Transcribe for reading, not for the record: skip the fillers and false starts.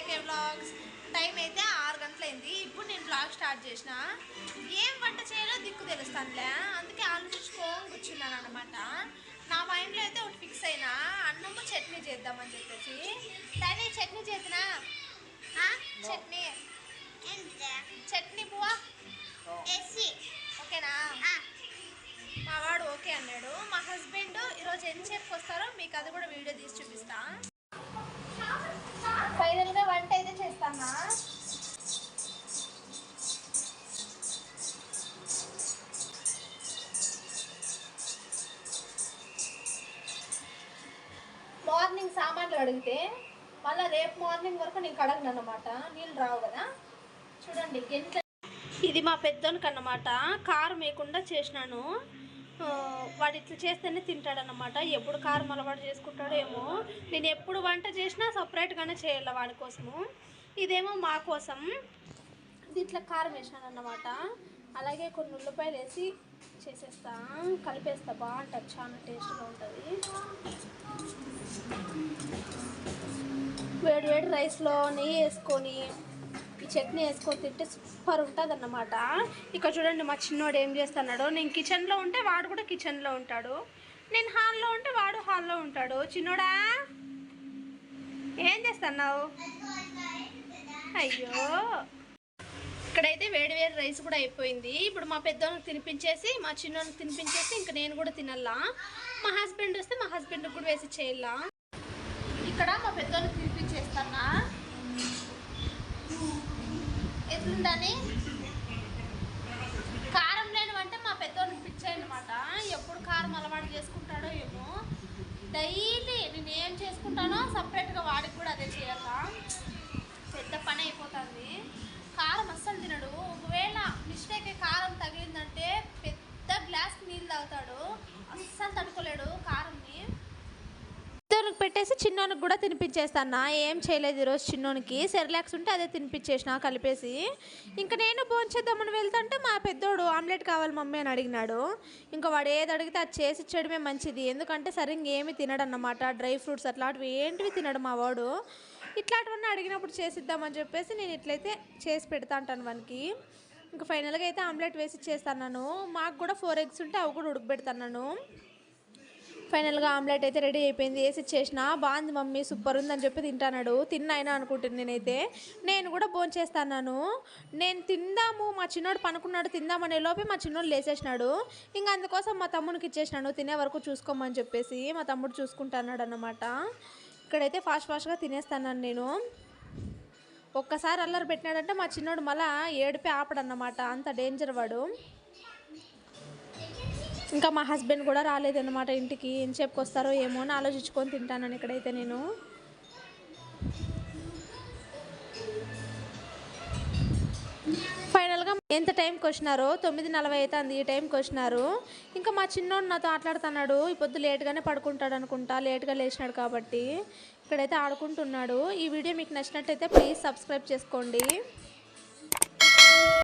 కేకే vlogs. Time అయితే 6 గంటలైంది. ఇప్పుడు నేను వ్లాగ్ స్టార్ట్ చేసిన. ఏం వంట చేయాలో దిక్కు తెలుస్తానులే, అందుకే ఆలోచించుకోని కూర్చున్నాను అనమాట. నా మైండ్లో అయితే ఒకటి ఫిక్స్ అయినా, అన్నము చట్నీ చేద్దామని చెప్పేసి. డాడీ చట్నీ చేద్దానా? చట్నీ చట్నీ పువ్వా ఓకేనా? మా వాడు ఓకే అన్నాడు. మా హస్బెండ్ ఈరోజు ఎంతసేపుకి వస్తారో మీకు అది కూడా వీడియో తీసి చూపిస్తా. ఫైనల్గా వంట అయితే చేస్తానా. మార్నింగ్ సామాన్లు అడిగితే మళ్ళీ రేపు మార్నింగ్ వరకు నేను కడగను అన్నమాట, నీళ్ళు రావు కదా. చూడండి గెంట్ల, ఇది మా పెద్దోనికి అన్నమాట. కారం వేయకుండా చేసినాను. వాడు ఇట్లా చేస్తేనే తింటాడన్నమాట. ఎప్పుడు కారం అలవాటు చేసుకుంటాడో ఏమో. నేను ఎప్పుడు వంట చేసినా సపరేట్గానే చేయాలి వాడి కోసము. ఇదేమో మా కోసం. ఇది ఇట్లా కారం వేసినాను అన్నమాట. అలాగే కొన్ని ఉల్లిపాయలు వేసి చేసేస్తా, కలిపేస్తా. బాగుంటుంది, చాలా టేస్ట్గా ఉంటుంది. వేడి వేడి రైస్లో నెయ్యి వేసుకొని ఈ చట్నీ వేసుకొని తింటే సూపర్ ఉంటుంది అన్నమాట. ఇక్కడ చూడండి మా చిన్నోడు ఏం చేస్తున్నాడో. నేను కిచెన్లో ఉంటే వాడు కూడా కిచెన్లో ఉంటాడు, నేను హాల్లో ఉంటే వాడు హాల్లో ఉంటాడు. చిన్నోడా ఏం చేస్తున్నావు? అయ్యో, ఇక్కడైతే వేడి వేడి రైస్ కూడా అయిపోయింది. ఇప్పుడు మా పెద్దోనికి తినిపించేసి మా చిన్నోనికి తినిపించేసి ఇంకా నేను కూడా తినల్లా. మా హస్బెండ్ వస్తే మా హస్బెండ్కి కూడా వేసి చేయాలా. ఇక్కడ మా పెద్దోనికి తినిపించేస్తానా. ఎట్లుందని కారం లేనివంటే మా పెద్దోనికి పిచ్చాయి అనమాట. ఎప్పుడు కారం అలవాటు చేసుకుంటాడో ఏమో. డైలీ నేను ఏం చేసుకుంటానో సపరేట్గా వాడికి కూడా అదే చేయాలా. పెద్ద పని అయిపోతుంది. కారం అస్సలు తినడు. ఒకవేళ మిస్టేక్ కారం తగిలిందంటే పెద్ద గ్లాస్ నీళ్ళు తాగుతాడు. అస్సలు తడుకోలేడు కారంని. పెద్దోనికి పెట్టేసి చిన్నోనికి కూడా తినిపించేస్తాను. ఏం చేయలేదు ఈరోజు. చిన్నోనికి సెరిలాక్స్ ఉంటే అదే తినిపించేసిన కలిపేసి. ఇంకా నేను భోంచేద్దామని వెళ్తుంటే మా పెద్దోడు ఆమ్లెట్ కావాలి మమ్మీ అని అడిగినాడు. ఇంకా వాడు ఏది అడిగితే అది చేసి ఇచ్చడమే మంచిది. ఎందుకంటే సరిగ్గా ఏమి తినడు అన్నమాట. డ్రై ఫ్రూట్స్ అట్లాంటివి ఏంటివి తినడు మా వాడు. ఇట్లాంటివన్నీ అడిగినప్పుడు చేసిద్దామని చెప్పేసి నేను ఇట్లయితే చేసి పెడతా అంటాను వానికి. ఇంకా ఫైనల్గా అయితే ఆమ్లెట్ వేసి చేస్తాను. మాకు కూడా 4 ఎగ్స్ ఉంటే అవి కూడా ఉడకబెడతాను. ఫైనల్గా ఆమ్లెట్ అయితే రెడీ అయిపోయింది. వేసి చేసిన. బాగుంది మమ్మీ, సూపర్ ఉందని చెప్పి తింటాడు. తిన్నాయినా అనుకుంటుంది. నేనైతే నేను కూడా భోంచేస్తాను. నేను తిందాము, మా చిన్నోడు పనుకున్నాడు తిందామనే లోపే మా చిన్నోడు లేచేసినాడు. ఇంకా అందుకోసం మా తమ్మునికి ఇచ్చేసినాను. తినే వరకు చూసుకోమని చెప్పేసి మా తమ్ముడు చూసుకుంటున్నాడు అన్నమాట. ఇక్కడైతే ఫాస్ట్గా తినేస్తాను నేను. ఒక్కసారి అల్లరి పెట్టినాడంటే మా చిన్నోడు మళ్ళీ ఏడిపే ఆపడన్నమాట. అంత డేంజర్ వాడు. ఇంకా మా హస్బెండ్ కూడా రాలేదన్నమాట ఇంటికి. ఎంతసేపుకి వస్తారో ఏమో అని ఆలోచించుకొని తింటానని ఇక్కడైతే నేను. ఫైనల్గా ఎంత టైంకి వచ్చినారో 9:40 అవుతుంది. ఈ టైంకి వచ్చినారు. ఇంకా మా చిన్నోడు నాతో ఆటలాడుతున్నాడు. ఈ పొద్దు లేట్గానే పడుకుంటాడు అనుకుంటా, లేట్గా లేచినాడు కాబట్టి. ఇక్కడైతే ఆడుకుంటున్నాడు. ఈ వీడియో మీకు నచ్చినట్టయితే ప్లీజ్ సబ్స్క్రైబ్ చేసుకోండి.